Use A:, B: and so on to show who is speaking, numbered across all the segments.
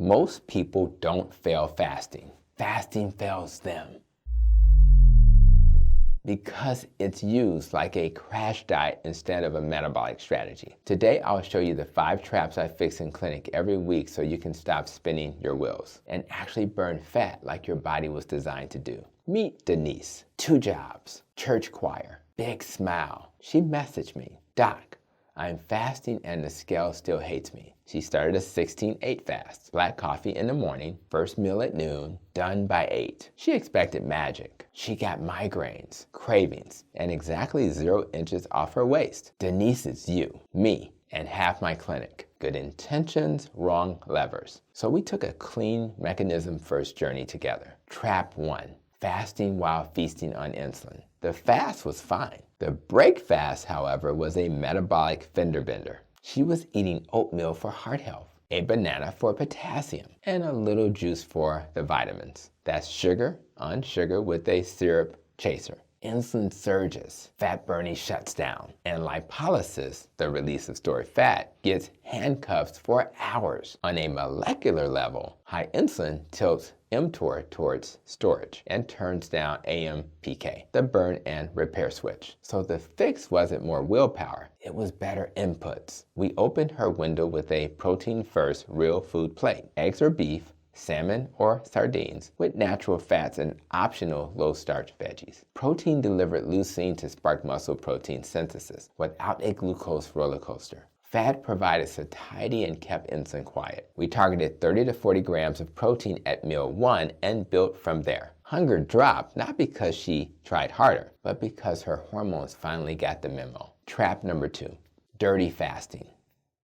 A: Most people don't fail fasting. Fasting fails them because it's used like a crash diet instead of a metabolic strategy. Today, I'll show you the 5 traps I fix in clinic every week so you can stop spinning your wheels and actually burn fat like your body was designed to do. Meet Denise. 2 jobs, church choir, big smile. She messaged me, "Doc, I'm fasting and the scale still hates me." She started a 16-8 fast. Black coffee in the morning, first meal at noon, done by 8. She expected magic. She got migraines, cravings, and exactly 0 inches off her waist. Denise is you, me, and half my clinic. Good intentions, wrong levers. So we took a clean mechanism first journey together. Trap 1, fasting while feasting on insulin. The fast was fine. The break fast, however, was a metabolic fender bender. She was eating oatmeal for heart health, a banana for potassium, and a little juice for the vitamins. That's sugar on sugar with a syrup chaser. Insulin surges, fat burning shuts down, and lipolysis, the release of stored fat, gets handcuffed for hours. On a molecular level, high insulin tilts mTOR towards storage and turns down AMPK, the burn and repair switch. So the fix wasn't more willpower, it was better inputs. We opened her window with a protein-first real food plate. Eggs or beef, salmon or sardines, with natural fats and optional low-starch veggies. Protein delivered leucine to spark muscle protein synthesis without a glucose roller coaster. Fat provided satiety and kept insulin quiet. We targeted 30 to 40 grams of protein at meal 1 and built from there. Hunger dropped, not because she tried harder, but because her hormones finally got the memo. Trap number 2, dirty fasting.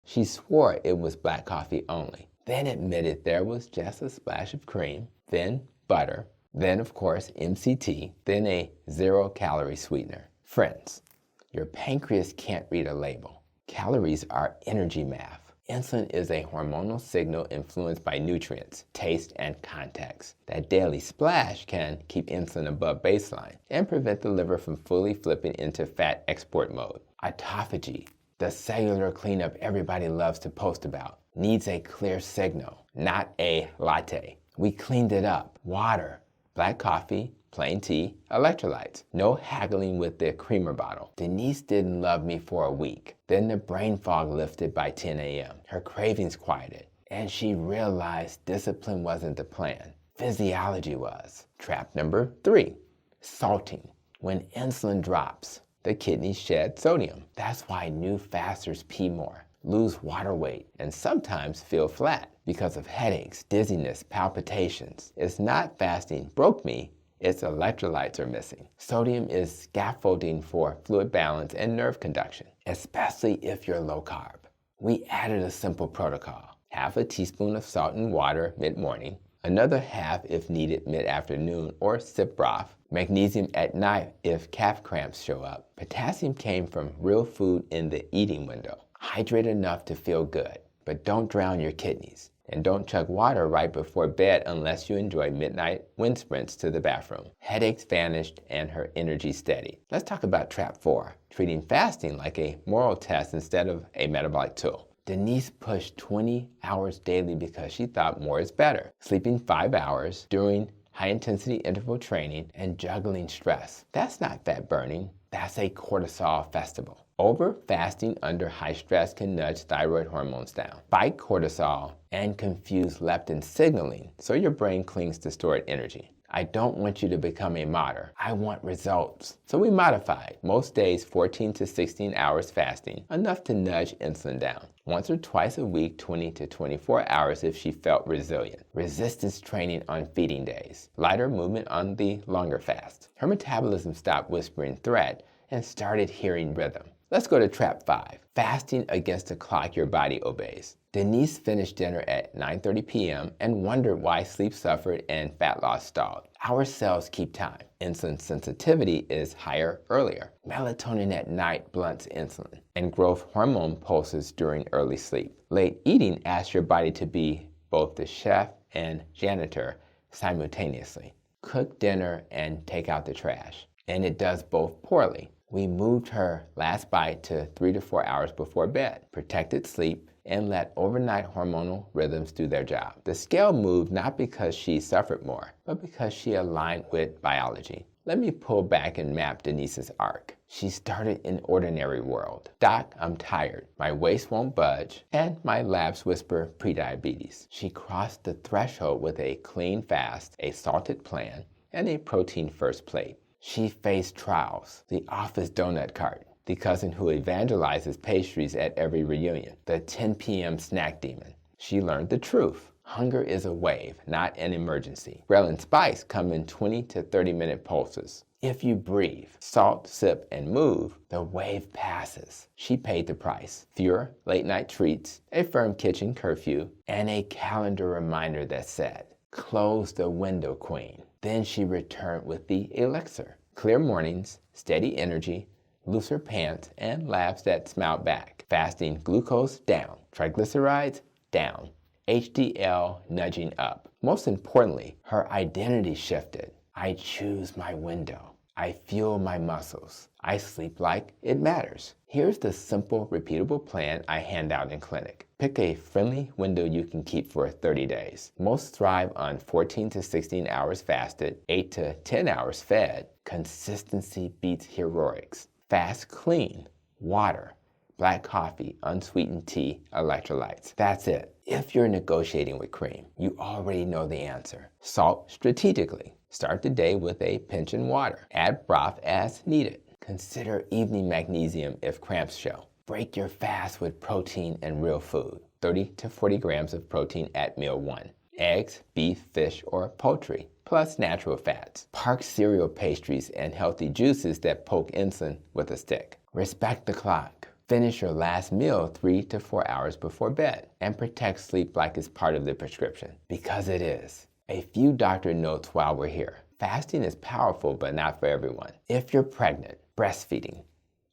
A: She swore it was black coffee only, then admitted there was just a splash of cream, then butter, then of course MCT, then a 0-calorie sweetener. Friends, your pancreas can't read a label. Calories are energy math. Insulin is a hormonal signal influenced by nutrients, taste, and context. That daily splash can keep insulin above baseline and prevent the liver from fully flipping into fat export mode. Autophagy, the cellular cleanup everybody loves to post about, needs a clear signal, not a latte. We cleaned it up. Water, black coffee, plain tea, electrolytes. No haggling with the creamer bottle. Denise didn't love me for a week. Then the brain fog lifted by 10 a.m. Her cravings quieted, and she realized discipline wasn't the plan. Physiology was. Trap number 3, salting. When insulin drops, the kidneys shed sodium. That's why new fasters pee more, lose water weight, and sometimes feel flat because of headaches, dizziness, palpitations. It's not fasting broke me, its electrolytes are missing. Sodium is scaffolding for fluid balance and nerve conduction, especially if you're low carb. We added a simple protocol. Half a teaspoon of salt and water mid-morning, another half if needed mid-afternoon or sip broth, magnesium at night if calf cramps show up. Potassium came from real food in the eating window. Hydrate enough to feel good, but don't drown your kidneys. And don't chug water right before bed unless you enjoy midnight wind sprints to the bathroom. Headaches vanished and her energy steady. Let's talk about trap 4, treating fasting like a moral test instead of a metabolic tool. Denise pushed 20 hours daily because she thought more is better. Sleeping 5 hours, doing high-intensity interval training, and juggling stress. That's not fat burning, that's a cortisol festival. Over-fasting under high stress can nudge thyroid hormones down, spike cortisol, and confuse leptin signaling, so your brain clings to stored energy. I don't want you to become a martyr. I want results. So we modified. Most days 14 to 16 hours fasting, enough to nudge insulin down. Once or twice a week, 20 to 24 hours if she felt resilient. Resistance training on feeding days. Lighter movement on the longer fast. Her metabolism stopped whispering threat and started hearing rhythm. Let's go to trap 5, fasting against the clock your body obeys. Denise finished dinner at 9:30 p.m. and wondered why sleep suffered and fat loss stalled. Our cells keep time. Insulin sensitivity is higher earlier. Melatonin at night blunts insulin, and growth hormone pulses during early sleep. Late eating asks your body to be both the chef and janitor simultaneously. Cook dinner and take out the trash. And it does both poorly. We moved her last bite to 3 to 4 hours before bed. Protected sleep, and let overnight hormonal rhythms do their job. The scale moved not because she suffered more, but because she aligned with biology. Let me pull back and map Denise's arc. She started in ordinary world. Doc, I'm tired. My waist won't budge, and my labs whisper prediabetes. She crossed the threshold with a clean fast, a salted plan, and a protein first plate. She faced trials, the office donut cart, the cousin who evangelizes pastries at every reunion, the 10 p.m. snack demon. She learned the truth. Hunger is a wave, not an emergency. Ghrelin spikes come in 20 to 30-minute pulses. If you breathe, salt, sip, and move, the wave passes. She paid the price. Fewer late-night treats, a firm kitchen curfew, and a calendar reminder that said, "Close the window, queen." Then she returned with the elixir. Clear mornings, steady energy, looser pants, and labs that smiled back. Fasting glucose down, triglycerides down, HDL nudging up. Most importantly, her identity shifted. I choose my window. I fuel my muscles. I sleep like it matters. Here's the simple, repeatable plan I hand out in clinic. Pick a friendly window you can keep for 30 days. Most thrive on 14 to 16 hours fasted, 8 to 10 hours fed. Consistency beats heroics. Fast clean, water, black coffee, unsweetened tea, electrolytes. That's it. If you're negotiating with cream, you already know the answer. Salt strategically. Start the day with a pinch in water. Add broth as needed. Consider evening magnesium if cramps show. Break your fast with protein and real food. 30 to 40 grams of protein at meal 1. Eggs, beef, fish, or poultry, plus natural fats. Park cereal pastries and healthy juices that poke insulin with a stick. Respect the clock. Finish your last meal 3 to 4 hours before bed and protect sleep like it's part of the prescription, because it is. A few doctor notes while we're here. Fasting is powerful, but not for everyone. If you're pregnant, breastfeeding,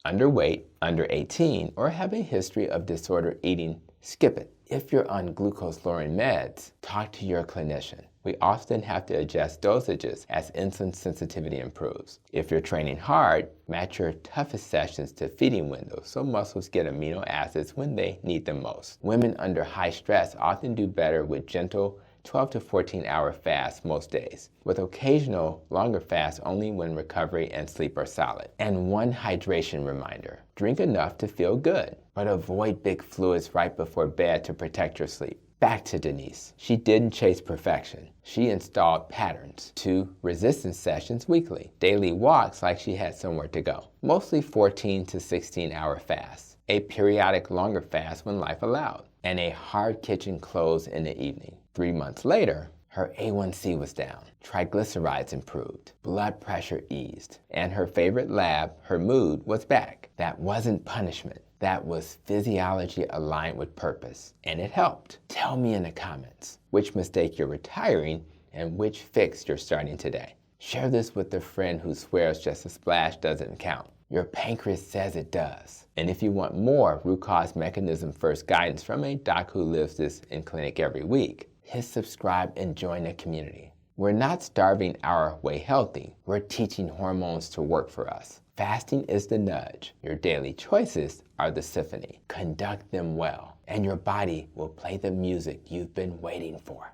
A: underweight, under 18, or have a history of disordered eating, skip it. If you're on glucose-lowering meds, talk to your clinician. We often have to adjust dosages as insulin sensitivity improves. If you're training hard, match your toughest sessions to feeding windows so muscles get amino acids when they need them most. Women under high stress often do better with gentle 12 to 14 hour fasts most days, with occasional longer fasts only when recovery and sleep are solid. And one hydration reminder: drink enough to feel good, but avoid big fluids right before bed to protect your sleep. Back to Denise. She didn't chase perfection. She installed patterns. 2 resistance sessions weekly. Daily walks like she had somewhere to go. Mostly 14 to 16 hour fasts. A periodic longer fast when life allowed. And a hard kitchen close in the evening. 3 months later, her A1C was down. Triglycerides improved. Blood pressure eased. And her favorite lab, her mood, was back. That wasn't punishment. That was physiology aligned with purpose, and it helped. Tell me in the comments which mistake you're retiring and which fix you're starting today. Share this with a friend who swears just a splash doesn't count. Your pancreas says it does. And if you want more root cause mechanism first guidance from a doc who lives this in clinic every week, hit subscribe and join the community. We're not starving our way healthy. We're teaching hormones to work for us. Fasting is the nudge. Your daily choices are the symphony. Conduct them well, and your body will play the music you've been waiting for.